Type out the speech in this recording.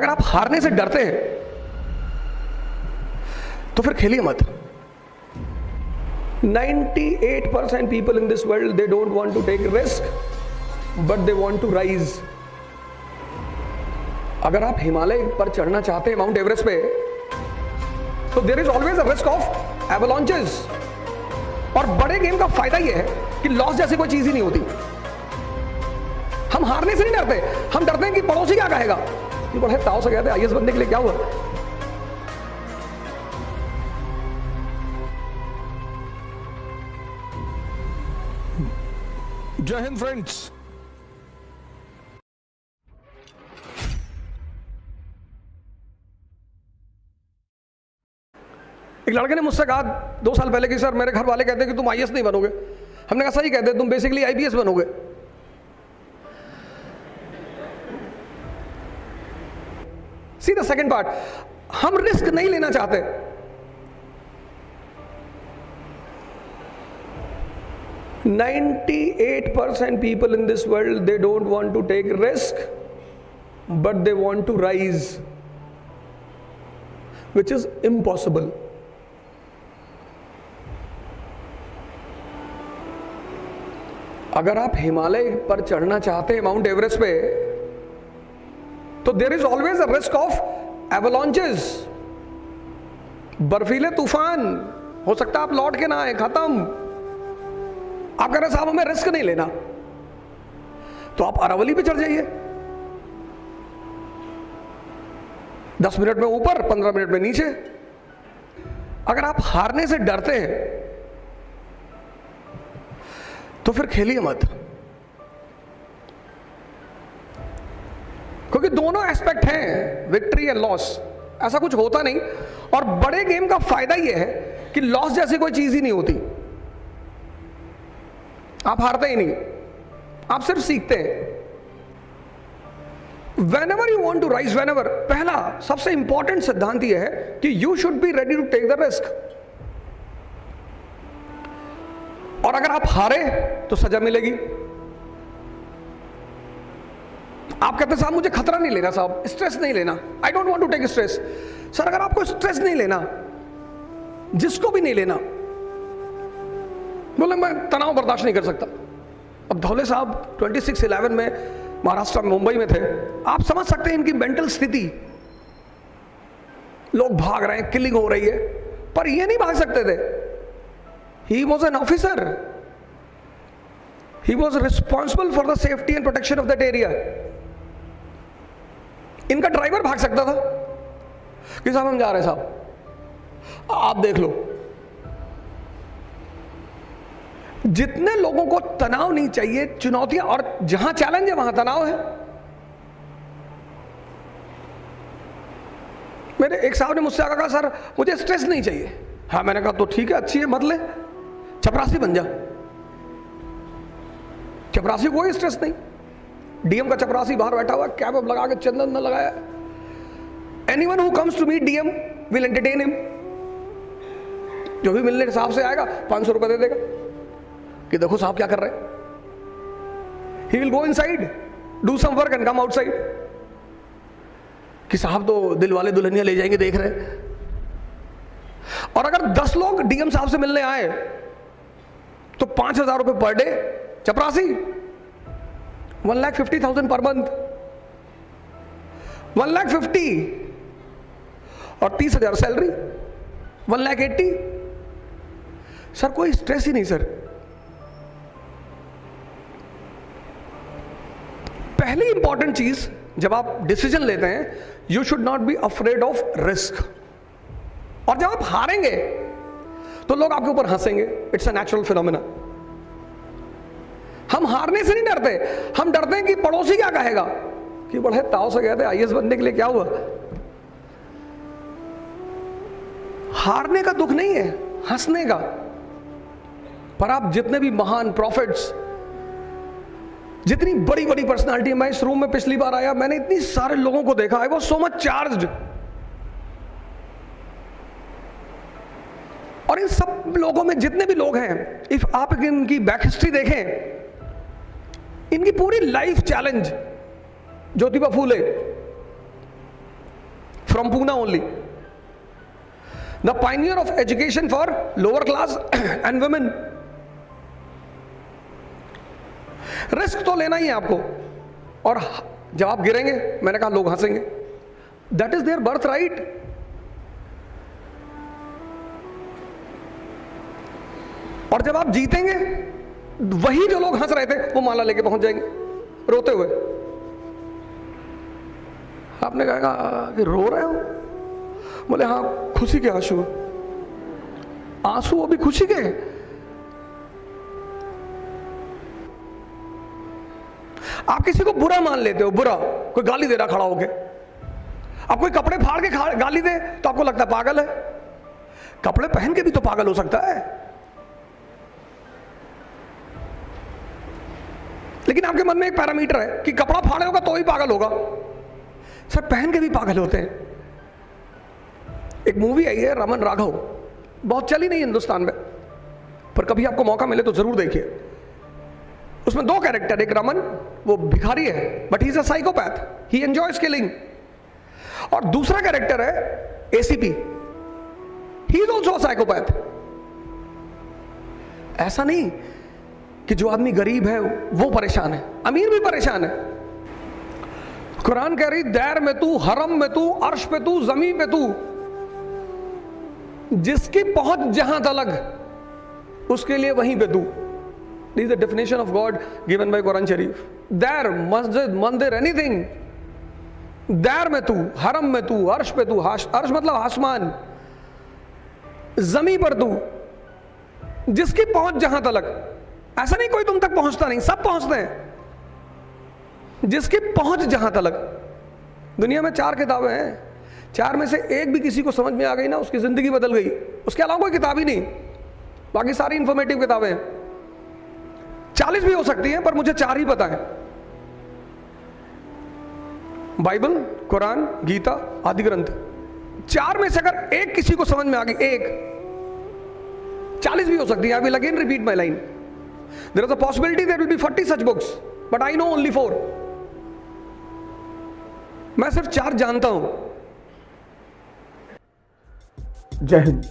अगर आप हारने से डरते हैं तो फिर खेलिए मत। 98% people in this world, they don't want to take risk, but they want to rise. अगर आप हिमालय पर चढ़ना चाहते हैं, माउंट एवरेस्ट पे, तो there is always a risk of avalanches. और बड़े गेम का फायदा यह है कि लॉस जैसी कोई चीज ही नहीं होती। हम हारने से नहीं डरते, हम डरते हैं कि पड़ोसी क्या कहेगा। ये बड़े ताव से गए थे आईएएस बनने के लिए, क्या हुआ? जय हिंद फ्रेंड्स। एक लड़के ने मुझसे कहा 2 साल पहले कि सर मेरे घर वाले कहते हैं कि तुम आईएएस नहीं बनोगे। हमने कहा सही कहते हैं, तुम बेसिकली आईपीएस बनोगे। सी द सेकंड पार्ट, हम रिस्क नहीं लेना चाहते। "98% people in this world, they don't want to take risk, but they want to rise, which is impossible." अगर आप हिमालय पर चढ़ना चाहते हैं, माउंट एवरेस्ट पे, तो there is always a risk of avalanches, बर्फीले तूफान। हो सकता है आप लौट के ना आए, खत्म। आप कह रहे साहब हमें रिस्क नहीं लेना, तो आप अरावली पे चढ़ जाइए। 10 मिनट में ऊपर, 15 मिनट में नीचे। अगर आप हारने से डरते हैं तो फिर खेलिए मत, क्योंकि दोनों एस्पेक्ट हैं, विक्ट्री एंड लॉस। ऐसा कुछ होता नहीं। और बड़े गेम का फायदा यह है कि लॉस जैसी कोई चीज ही नहीं होती। आप हारते ही नहीं, आप सिर्फ सीखते हैं। Whenever you want to rise, whenever, पहला सबसे इंपॉर्टेंट सिद्धांत यह है कि you should be ready to take the risk. और अगर आप हारे तो सजा मिलेगी। आप कहते हैं साहब मुझे खतरा नहीं लेना, साहब स्ट्रेस नहीं लेना, I don't want to take stress. Sir अगर आपको स्ट्रेस नहीं लेना, जिसको भी नहीं लेना, बोले मैं तनाव बर्दाश्त नहीं कर सकता। अब धौले साहब 26/11 में महाराष्ट्र में, मुंबई में थे। आप समझ सकते हैं इनकी मेंटल स्थिति। लोग भाग रहे हैं, किलिंग हो रही है, पर ये नहीं भाग सकते थे। He was an officer. He was responsible for the safety and protection of that area. इनका ड्राइवर भाग सकता था कि साहब हम जा रहे हैं, साहब आप देख लो। जितने लोगों को तनाव नहीं चाहिए, चुनौतियां, और जहां चैलेंज है वहां तनाव है। मेरे एक साहब ने मुझसे आकर कहा सर मुझे स्ट्रेस नहीं चाहिए। हाँ, मैंने कहा तो ठीक है, अच्छी है, मत ले, चपरासी बन जा। चपरासी कोई स्ट्रेस नहीं। डीएम का चपरासी बाहर बैठा हुआ, कैप लगा के, चंदन न लगाया। Anyone who comes to meet DM will entertain him. जो भी मिलने के हिसाब से आएगा 500 रुपए दे देगा कि देखो साहब क्या कर रहे हैं। He will go inside, do some work and come outside कि साहब तो दिल वाले दुल्हनिया ले जाएंगे, देख रहे हैं। और अगर 10 लोग डीएम साहब से मिलने आए तो 5,000 रुपए पर डे चपरासी, 1,50,000 पर मंथ, 1,50,000 और 30,000 सैलरी, 1,80,000। सर कोई स्ट्रेस ही नहीं सर। पहली इंपॉर्टेंट चीज जब आप डिसीजन लेते हैं, you should not be afraid of risk. और जब आप हारेंगे तो लोग आपके ऊपर हंसेंगे, इट्स अ नेचुरल फिनोमेना। हम हारने से नहीं डरते, हम डरते हैं कि पड़ोसी क्या कहेगा कि बड़े ताव से गए थे आईएएस बनने के लिए, क्या हुआ। हारने का दुख नहीं है, हंसने का। पर आप जितने भी महान प्रॉफिट्स, जितनी बड़ी बड़ी पर्सनालिटी, मैं इस रूम में पिछली बार आया, मैंने इतनी सारे लोगों को देखा, I was so much charged. और इन सब लोगों में जितने भी लोग हैं, इफ आप इनकी बैक हिस्ट्री देखें, इनकी पूरी life challenge. Jyotiba Phule, from Pune only. The pioneer of education for lower class and women. Risk तो लेना ही है आपको, और जब आप गिरेंगे, मैंने कहा लोग हंसेंगे, that is their birth right. और जब आप जीतेंगे, वही जो लोग हंस रहे थे वो माला लेके पहुंच जाएंगे रोते हुए. आपने कहा कि रो रहे हो? बोले हाँ, खुशी के आंसू. आंसू अभी खुशी के. आप किसी को बुरा मान लेते हो, बुरा, कोई गाली दे रहा खड़ा होके, आप कोई कपड़े फाड़ के गाली दे तो आपको लगता है पागल है. कपड़े पहन के भी तो पागल हो सकता है. लेकिन आपके मन में एक पैरामीटर है कि कपड़ा फाड़े होगा तो ही पागल होगा. सर पहन के भी पागल होते हैं. एक मूवी आई है रमन राघव, बहुत चली नहीं हिंदुस्तान में, पर कभी आपको मौका मिले तो जरूर देखिए. उसमें दो कैरेक्टर, एक रमन, वो भिखारी है but he is a psychopath, he enjoys killing. और दूसरा कैरेक्टर है ACP, he is also a psychopath. ऐसा नहीं कि जो आदमी गरीब है वो परेशान है, अमीर भी परेशान है. कुरान कह रही दैर में तू, हरम में तू, अर्श पे तू, जमीन पे तू, जिसकी पहुंच जहां तलक उसके लिए वहीं पे तू. This is the definition of God given by Quran Sharif. Dair, masjid, mandir, anything. There में तू, हरम में तू, अर्श पे तू, अर्श मतलब आसमान, जमीन पर तू, जिसकी पहुंच जहां तलक. ऐसा नहीं कोई तुम तक पहुंचता नहीं, सब पहुंचते हैं. जिसकी पहुंच जहां तलक. दुनिया में 4 किताबें हैं, 4 में से एक भी किसी को समझ में आ गई ना, उसकी जिंदगी बदल गई. उसके अलावा कोई किताब ही नहीं, बाकी सारी इंफॉर्मेटिव किताबें हैं. 40 भी हो सकती हैं, पर मुझे 4 ही पता है. बाइबल, कुरान, गीता, आदि ग्रंथ. 4 में से अगर एक किसी को समझ में आ गई, एक, 40 भी हो सकती है. I will again repeat my line. There is a possibility there will be 40 such books, but I know only 4. मैं सिर्फ 4 जानता हूं. जय हिंद.